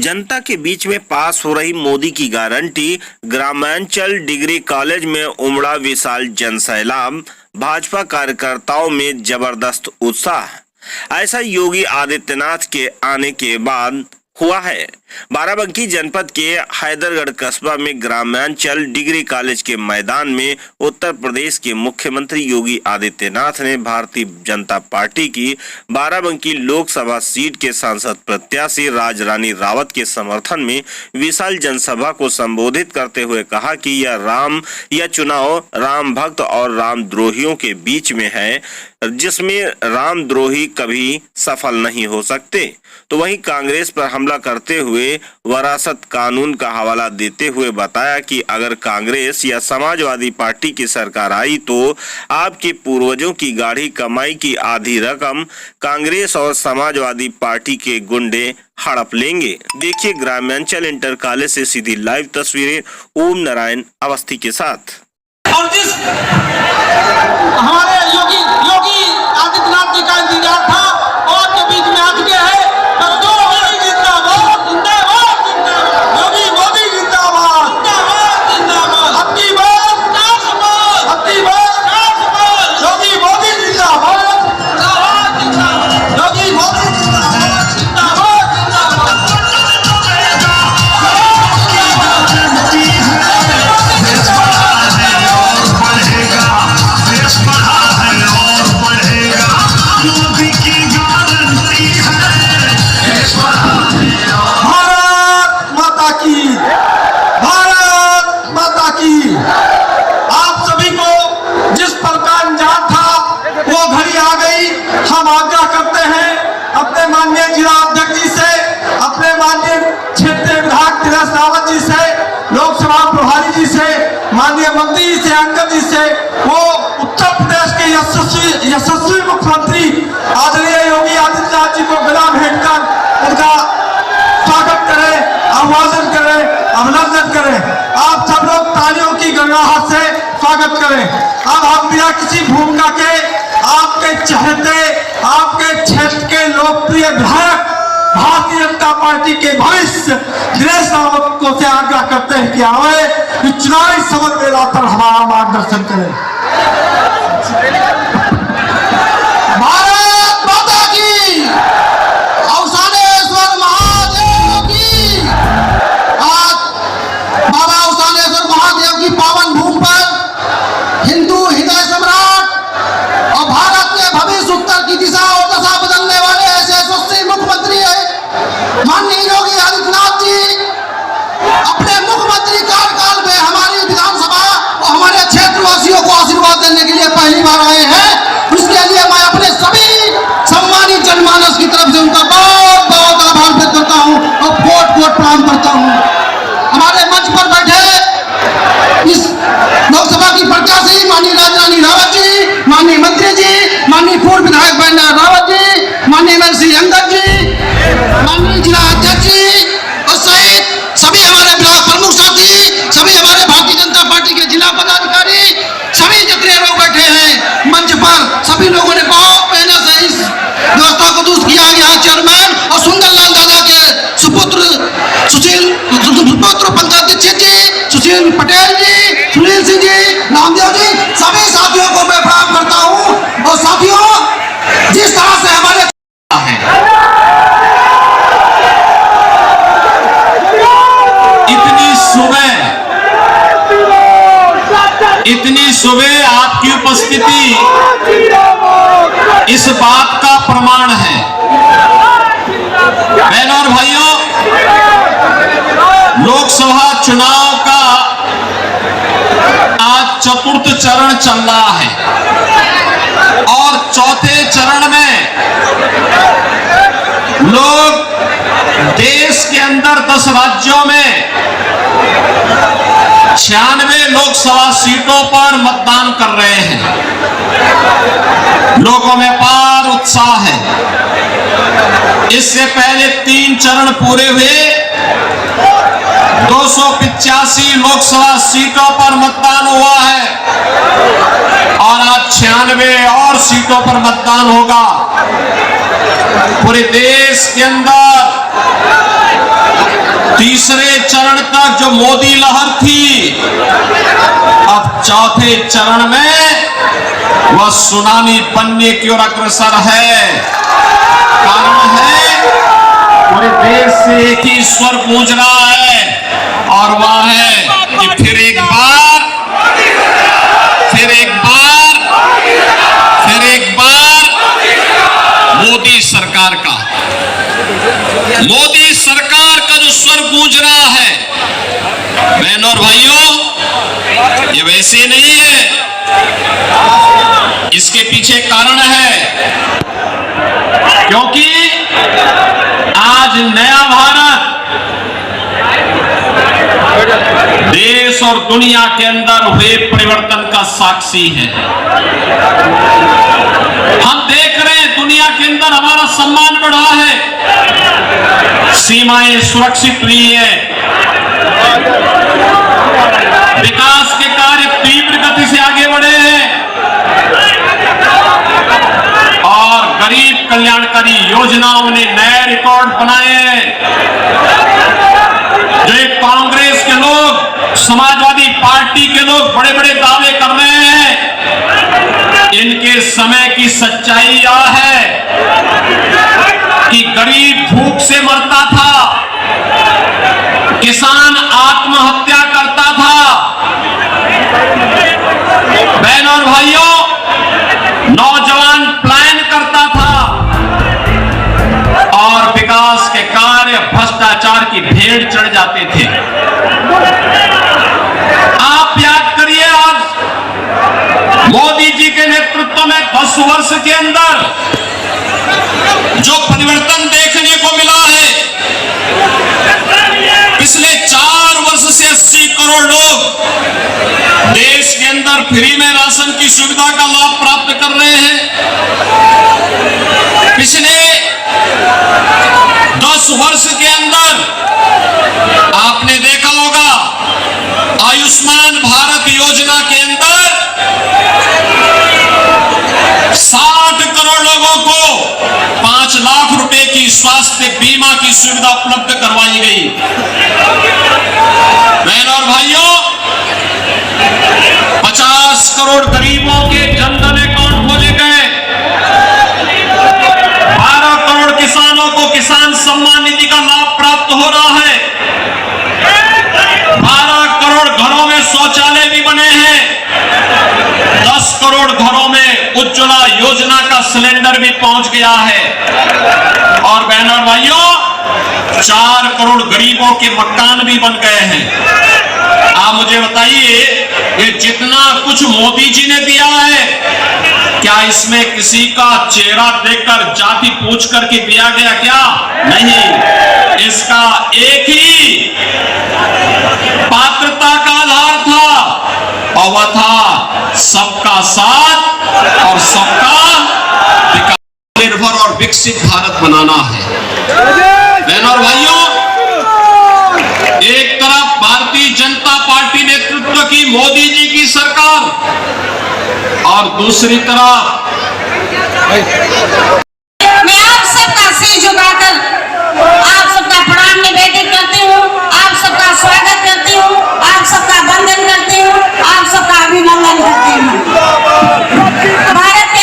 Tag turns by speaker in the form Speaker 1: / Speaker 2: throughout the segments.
Speaker 1: जनता के बीच में पास हो रही मोदी की गारंटी। ग्रामांचल डिग्री कॉलेज में उमड़ा विशाल जनसैलाब। भाजपा कार्यकर्ताओं में जबरदस्त उत्साह। ऐसा योगी आदित्यनाथ के आने के बाद हुआ है। बाराबंकी जनपद के हैदरगढ़ कस्बा में ग्रामांचल डिग्री कॉलेज के मैदान में उत्तर प्रदेश के मुख्यमंत्री योगी आदित्यनाथ ने भारतीय जनता पार्टी की बाराबंकी लोकसभा सीट के सांसद प्रत्याशी राजरानी रावत के समर्थन में विशाल जनसभा को संबोधित करते हुए कहा कि यह चुनाव राम भक्त और रामद्रोहियों के बीच में है, जिसमें रामद्रोही कभी सफल नहीं हो सकते। तो वहीं कांग्रेस पर हमला करते हुए वरासत कानून का हवाला देते हुए बताया कि अगर कांग्रेस या समाजवादी पार्टी की सरकार आई तो आपके पूर्वजों की गाढ़ी कमाई की आधी रकम कांग्रेस और समाजवादी पार्टी के गुंडे हड़प लेंगे। देखिए ग्रामांचल इंटर कॉलेज से सीधी लाइव तस्वीरें ओम नारायण अवस्थी के साथ।
Speaker 2: और जिस हमारे योगी आदित्यनाथ जी का इंतजार था और के बीच में आ चुके हैं। हम आग्रह करते हैं अपने माननीय जिला अध्यक्ष जी से, अपने माननीय क्षेत्रीय विधायक दिनेश रावत जी से, लोकसभा प्रभारी जी से, माननीय मंत्री जी से, अंकल जी से, वो उत्तर प्रदेश के यशस्वी मुख्यमंत्री आदरणीय योगी आदित्यनाथ जी को गला भेंट कर उनका स्वागत करें, अभिवादन करें, अभिनंदन करें। आप सब लोग तालियों की गड़गड़ाहट से स्वागत करें। अब हम बिना किसी भूमिका के आपके चहेते, आपके क्षेत्र के लोकप्रिय विधायक भारतीय जनता पार्टी के भविष्य दिनेश रावत को से आग्रह करते हैं कि आए चुनावी समर में लाकर हमारा मार्गदर्शन करें। भारत माता की, अवसानेश्वर महादेव की। आज बाबा अवसानेश्वर महादेव की पावन भूमि पर हिंदू हृदय सम्राट और भारत के भविष्य उत्तर की दिशा और दशा बदलने वाले ऐसे यशस्वी मुख्यमंत्री है माननीय योगी आदित्यनाथ जी। अपने मुख्यमंत्री कार्यकाल में हमारी विधानसभा और हमारे क्षेत्रवासियों को आशीर्वाद देने के लिए पहली बार आए हैं। उसके लिए मैं अपने सभी सम्मानित जनमानस की तरफ से उनका बहुत बहुत आभार व्यक्त करता हूँ और कोट कोट प्रणाम करता हूँ। हमारे मंच पर बैठे इस लोकसभा की प्रत्याशी माननीय राजरानी रावत जी, माननीय मंत्री जी, माननीय पूर्व विधायक बहना रावत जी, माननीय मंत्री अंगद जी, माननीय जिला अध्यक्ष जी और सहित सभी हमारे ब्लॉक प्रमुख साथी, सभी हमारे भारतीय जनता पार्टी के जिला पदाधिकारी, सभी जितने लोग बैठे हैं मंच पर, सभी लोगों ने बहुत मेहनत से इस व्यवस्था को दुरुस्त किया। यहाँ चेयरमैन और सुंदरलाल दादा के सुपुत्र पंचायत जी, सुशील पटेल जी, सुनील सिंह जी, नामदेव जी, सभी साथियों को मैं प्रणाम करता हूँ। और साथियों, जिस तरह से हमारे
Speaker 3: इतनी सुबह आपकी उपस्थिति इस बात का प्रमाण है। बहनों और भाइयों, लोकसभा चुनाव का आज चतुर्थ चरण चल रहा है और चौथे चरण में लोग देश के अंदर 10 राज्यों में 96 लोकसभा सीटों पर मतदान कर रहे हैं। लोगों में अपार उत्साह है। इससे पहले 3 चरण पूरे हुए, 285 लोकसभा सीटों पर मतदान हुआ है और आज 96 और सीटों पर मतदान होगा। पूरे देश के अंदर तीसरे चरण तक जो मोदी लहर थी, अब चौथे चरण में वह सुनामी बनने की ओर अग्रसर है। कारण है पूरे देश से एक ही स्वर गूंज रहा है, और वह है कि फिर एक बार मोदी सरकार का जो स्वर गूंज रहा है, बहनों और भाइयों, ये वैसे नहीं है। इसके पीछे कारण है, क्योंकि आज नया भारत देश और दुनिया के अंदर हुए परिवर्तन का साक्षी है। हम देख रहे हैं दुनिया के अंदर हमारा सम्मान बढ़ा है, सीमाएं सुरक्षित हुई है, विकास के कार्य तीव्र गति से आगे बढ़े हैं, और गरीब कल्याणकारी योजनाओं ने नए रिकॉर्ड बनाए हैं। जो एक कांग्रेस के लोग, समाजवादी पार्टी के लोग बड़े बड़े दावे कर रहे हैं, इनके समय की सच्चाई यह है कि गरीब भूख से मरता था, किसान आत्महत्या करता था। बहनों और भाइयों, नौजवान पलायन करता था, और विकास के कार्य भ्रष्टाचार की भेड़ चढ़ जाते थे। आप याद करिए, आज मोदी जी के नेतृत्व में 10 वर्ष के अंदर जो परिवर्तन देखने को मिला है, पिछले 4 वर्ष से 80 करोड़ लोग देश के अंदर फ्री में राशन की सुविधा का लाभ प्राप्त कर रहे हैं। पिछले 10 वर्ष के अंदर आपने देखा होगा, आयुष्मान भारत योजना के अंदर 60 करोड़ लोगों को 5 लाख रुपए की स्वास्थ्य बीमा की सुविधा उपलब्ध करवाई गई। बहनों और भाइयों, 50 करोड़ गरीबों के जनधन अकाउंट खोले गए, 12 करोड़ किसानों को किसान सम्मान निधि का लाभ प्राप्त हो रहा है, 12 करोड़ घरों में शौचालय भी बने हैं, 10 करोड़ घरों में उज्ज्वला योजना का सिलेंडर भी पहुंच गया है, और बहनों और भाइयों, 4 करोड़ गरीबों के मकान भी बन गए हैं। आप मुझे बताइए, ये जितना कुछ मोदी जी ने दिया है, क्या इसमें किसी का चेहरा देखकर जाति पूछ करके दिया गया क्या? नहीं, इसका एक ही पात्रता का आधार था, और वह था सबका साथ और सबका विकास, निर्भर और विकसित भारत बनाना है। बहनों और भाइयों, एक तरफ भारतीय जनता पार्टी नेतृत्व की मोदी जी की सरकार, और दूसरी तरफ
Speaker 4: मैं आप सबका सिर झुकाकर आप सबका प्रणाम निवेदित करती हूँ, आप सबका स्वागत करती हूँ, आप सबका वंदन करती हूँ, आप सबका अभिनंदन करती हूँ। भारत के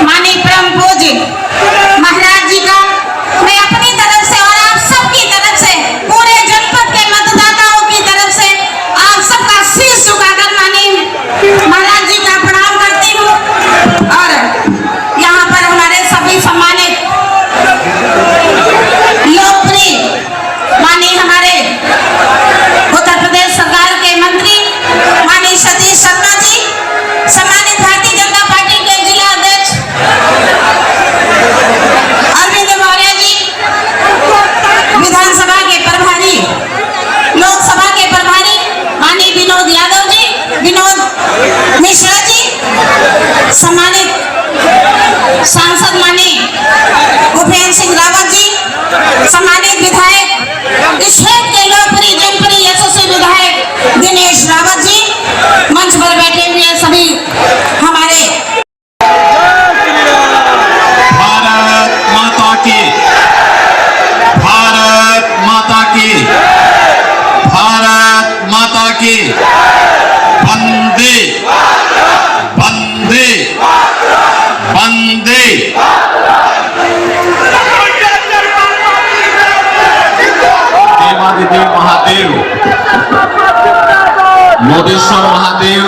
Speaker 4: माननीय परम पूज्य महाराज जी का मैं अपनी तरफ से और आप सबकी तरफ से, पूरे जनपद के मतदाताओं की तरफ से आप सबका सिर झुकाकर माननीय महाराज जी का प्रणाम करती हूँ। और यहाँ पर हमारे सभी सम्मानित लोकप्रिय माननीय हमारे उत्तर प्रदेश सरकार के मंत्री माननीय सतीश शर्मा जी, सम्मानित भारतीय जनता पार्टी के जिला अध्यक्ष अरविंद मौर्य जी, विधानसभा के प्रभारी, लोकसभा के प्रभारी माननीय विनोद यादव जी, विनोद मिश्रा जी, सम्मानित सांसद माननीय भूपेंद्र सिंह रावत जी, सम्मानित विधायक इस क्षेत्र के लोकप्रिय जनप्रिय यशस्वी विधायक दिनेश रावत जी, मंच पर बैठे हुए सभी हमारे
Speaker 3: भारत माता की, भारत माता की। आदिदेव महादेव, मोदेश्वर महादेव,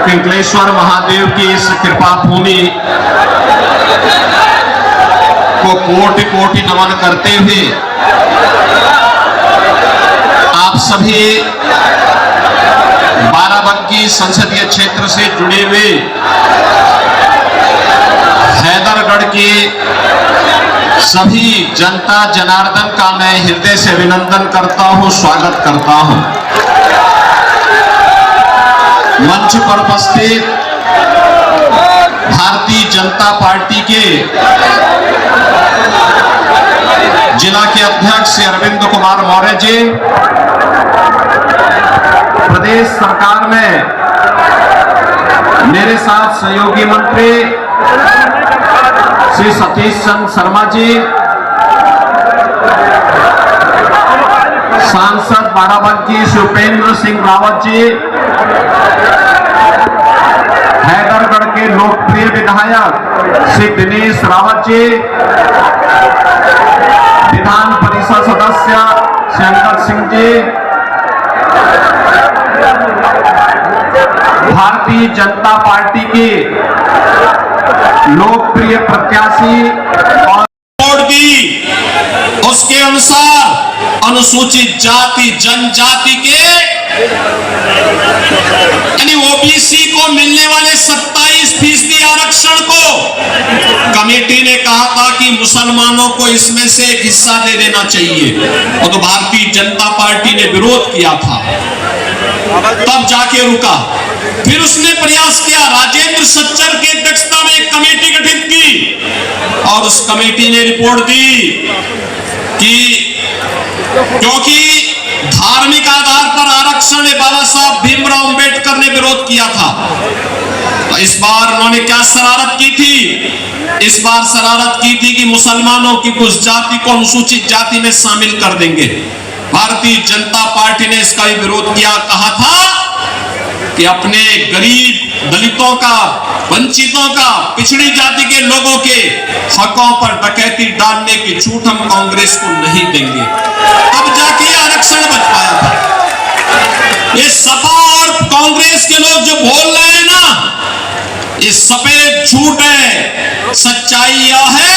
Speaker 3: पिंगलेश्वर महादेव की इस कृपा भूमि को कोटि कोटि नमन करते हुए आप सभी बाराबंकी संसदीय क्षेत्र से जुड़े हुए हैदरगढ़ के सभी जनता जनार्दन का मैं हृदय से अभिनंदन करता हूं, स्वागत करता हूं। मंच पर उपस्थित भारतीय जनता पार्टी के जिला के अध्यक्ष श्री अरविंद कुमार मौर्य जी, प्रदेश सरकार में मेरे साथ सहयोगी मंत्री श्री सतीश चंद्र शर्मा जी, सांसद बाराबंकी श्री उपेंद्र सिंह रावत जी, हैदरगढ़ के लोकप्रिय विधायक श्री दिनेश रावत जी, विधान परिषद सदस्य श्री अंगद सिंह जी, भारतीय जनता पार्टी के लोकप्रिय प्रत्याशी और दी उसके अनुसार अनुसूचित जाति जनजाति के यानी ओबीसी को मिलने वाले 27% आरक्षण को कमेटी ने कहा था कि मुसलमानों को इसमें से एक हिस्सा दे देना चाहिए, और तो भारतीय जनता पार्टी ने विरोध किया था, तब जाके रुका। फिर उसने प्रयास किया, राजेंद्र सच्चर की अध्यक्षता में एक कमेटी गठित की और उस कमेटी ने रिपोर्ट दी कि क्योंकि धार्मिक आधार पर आरक्षण बाबा साहब भीमराव अंबेडकर ने विरोध किया था, तो इस बार उन्होंने क्या शरारत की थी? इस बार शरारत की थी कि मुसलमानों की कुछ जाति को अनुसूचित जाति में शामिल कर देंगे। भारतीय जनता पार्टी ने इसका भी विरोध किया, कहा था कि अपने गरीब दलितों का, वंचितों का, पिछड़ी जाति के लोगों के हकों पर डकैती डालने की छूट हम कांग्रेस को नहीं देंगे। तब जाके आरक्षण बच पाया था। ये सपा और कांग्रेस के लोग जो बोल रहे हैं ना, ये सफेद झूठ है। सच्चाई यह है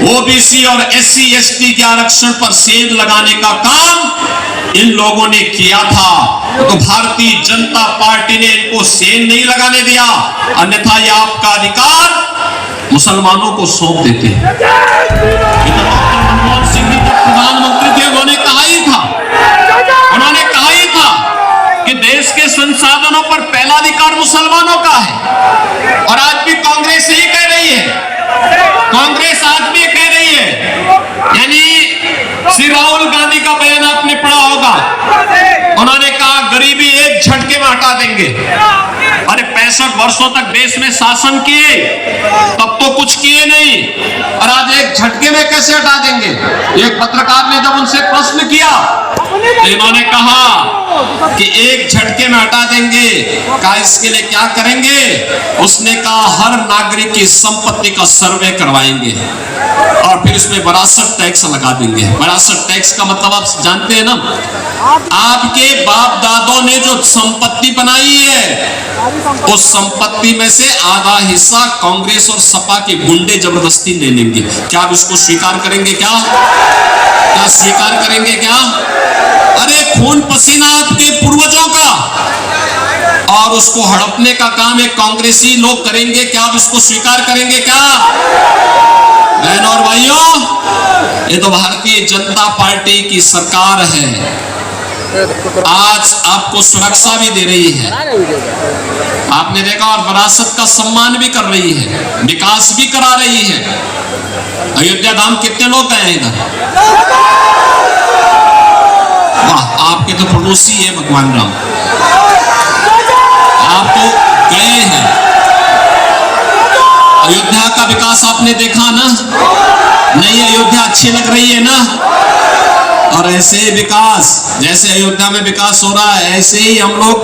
Speaker 3: ओबीसी और एससी एसटी के आरक्षण पर सेंध लगाने का काम इन लोगों ने किया था, तो भारतीय जनता पार्टी ने इनको सेंध नहीं लगाने दिया, अन्यथा ये आपका अधिकार मुसलमानों को सौंप देते हैं। मनमोहन सिंह जी जब प्रधानमंत्री थे उन्होंने कहा ही था कि देश के संसाधनों पर पहला अधिकार मुसलमानों का है, और आज भी कांग्रेस यही कह रही है। कांग्रेस आज भी कह रही है, यानी श्री राहुल गांधी का बयान आपने पढ़ा होगा, उन्होंने कहा गरीबी एक झटके में हटा देंगे। अरे 65 वर्षों तक देश में शासन किए, तब तो कुछ किए नहीं, और आज एक झटके में कैसे हटा देंगे? एक पत्रकार ने जब उनसे प्रश्न किया तो इन्होंने कहा कि एक झटके में हटा देंगे, कहा इसके लिए क्या करेंगे? उसने कहा हर नागरिक की संपत्ति का सर्वे करवाएंगे और फिर इसमें विरासत टैक्स लगा देंगे। विरासत टैक्स का मतलब आप जानते हैं ना, आपके बाप दादों ने जो संपत्ति बनाई है उस संपत्ति में से आधा हिस्सा कांग्रेस और सपा के गुंडे जबरदस्ती ले लेंगे। क्या आप इसको स्वीकार करेंगे? क्या स्वीकार करेंगे? क्या? अरे खून पसीना आपके पूर्वजों का, और उसको हड़पने का काम एक कांग्रेसी लोग करेंगे। क्या आप इसको स्वीकार करेंगे? क्या बहनों और भाइयों, ये तो भारतीय जनता पार्टी की सरकार है, आज आपको सुरक्षा भी दे रही है, आपने देखा, और विरासत का सम्मान भी कर रही है, विकास भी करा रही है। अयोध्या धाम कितने लोग गए हैं इधर? वाह, आपके तो पड़ोसी है भगवान राम, आप तो गए हैं। अयोध्या का विकास आपने देखा ना? नहीं, अयोध्या अच्छी लग रही है ना? और ऐसे विकास, जैसे अयोध्या में विकास हो रहा है, ऐसे ही हम लोग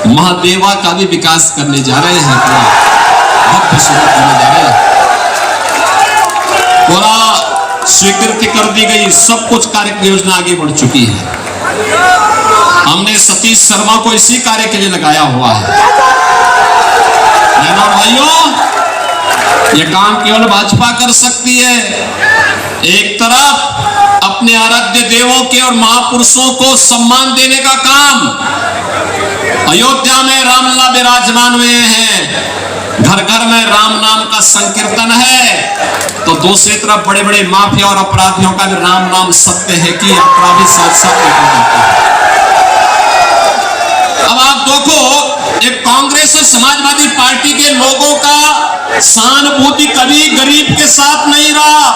Speaker 3: महादेवा का भी विकास करने जा रहे हैं, पूरा भव्य स्वरूप करने जा रहे हैं। पूरा स्वीकृति कर दी गई, सब कुछ कार्य योजना आगे बढ़ चुकी है। हमने सतीश शर्मा को इसी कार्य के लिए लगाया हुआ है। बहनों और भाइयों, ये काम केवल भाजपा कर सकती है। एक तरफ अपने आराध्य देवों के और महापुरुषों को सम्मान देने का काम, अयोध्या में रामलला विराजमान हुए हैं, घर घर में राम नाम का संकीर्तन है, तो दूसरी तरफ बड़े बड़े माफिया और अपराधियों का भी राम नाम सत्य है कि अपराधी साथ साथ निकल जाते हैं। अब आप देखो, एक कांग्रेस और समाजवादी पार्टी के लोगों का सहानुभूति कभी गरीब के साथ नहीं रहा,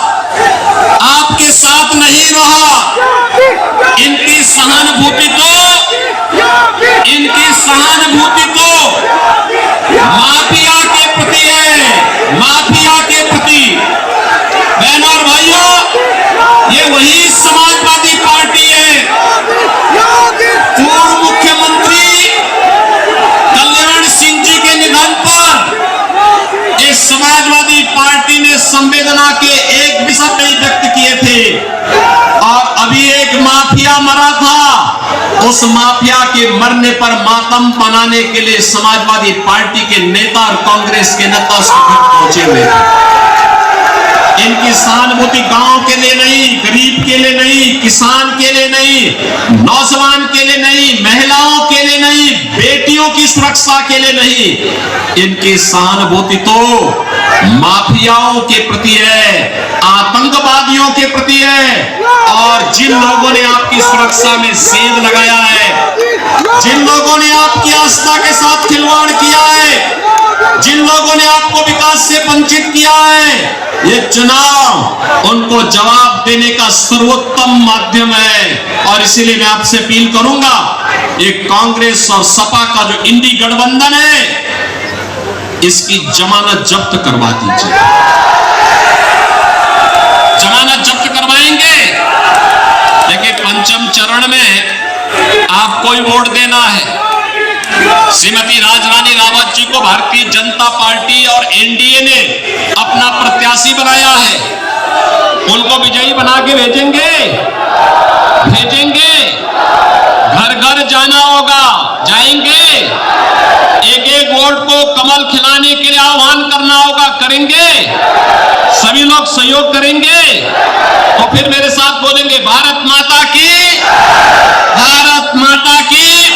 Speaker 3: आपके साथ नहीं रहा। इनकी सहानुभूति तो माफिया के प्रति है, माफिया के प्रति। बहनों और भाइयों, ये वही समाजवादी पार्टी है। पूर्व मुख्यमंत्री कल्याण सिंह जी के निधन पर इस समाजवादी पार्टी ने संवेदना के एक भी शब्द नहीं व्यक्त किए थे, और अभी एक माफिया मरा था, उस माफिया के मरने पर मातम मनाने के लिए समाजवादी पार्टी के नेता और कांग्रेस के नेता उसके घर पहुंचे हुए। इनकी सहानुभूति गांव के लिए नहीं, गरीब के लिए नहीं, किसान के लिए नहीं, नौजवान के लिए नहीं, महिलाओं के लिए नहीं, बेटियों की सुरक्षा के लिए नहीं। इनकी सहानुभूति तो माफियाओं के प्रति है, आतंकवादियों के प्रति है, और जिन लोगों ने आपकी सुरक्षा में सेंध लगाया है, जिन लोगों ने आपकी आस्था के साथ खिलवाड़ किया है, जिन लोगों ने आपको विकास से वंचित किया है, ये चुनाव उनको जवाब देने का सर्वोत्तम माध्यम है। और इसीलिए मैं आपसे अपील करूंगा, ये कांग्रेस और सपा का जो इंडी गठबंधन है, इसकी जमानत जब्त करवा दीजिए। जमानत जब्त करवाएंगे, लेकिन पंचम चरण में आपको ही वोट देना है। श्रीमती राजरानी रावत जी को भारतीय जनता पार्टी और एनडीए ने अपना प्रत्याशी बनाया है, उनको विजयी बना के भेजेंगे। घर घर जाना होगा, जाएंगे। एक एक वोट को कमल खिलाने के लिए आह्वान करना होगा, करेंगे। सभी लोग सहयोग करेंगे, तो फिर मेरे साथ बोलेंगे, भारत माता की, भारत माता की,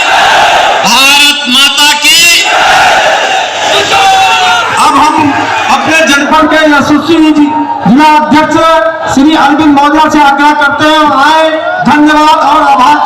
Speaker 3: भारत माता की।
Speaker 5: अब हम अपने जनपद के यशस्वी जिला अध्यक्ष श्री अरविंद मौर्य से आग्रह करते हैं, आए, धन्यवाद और आभार।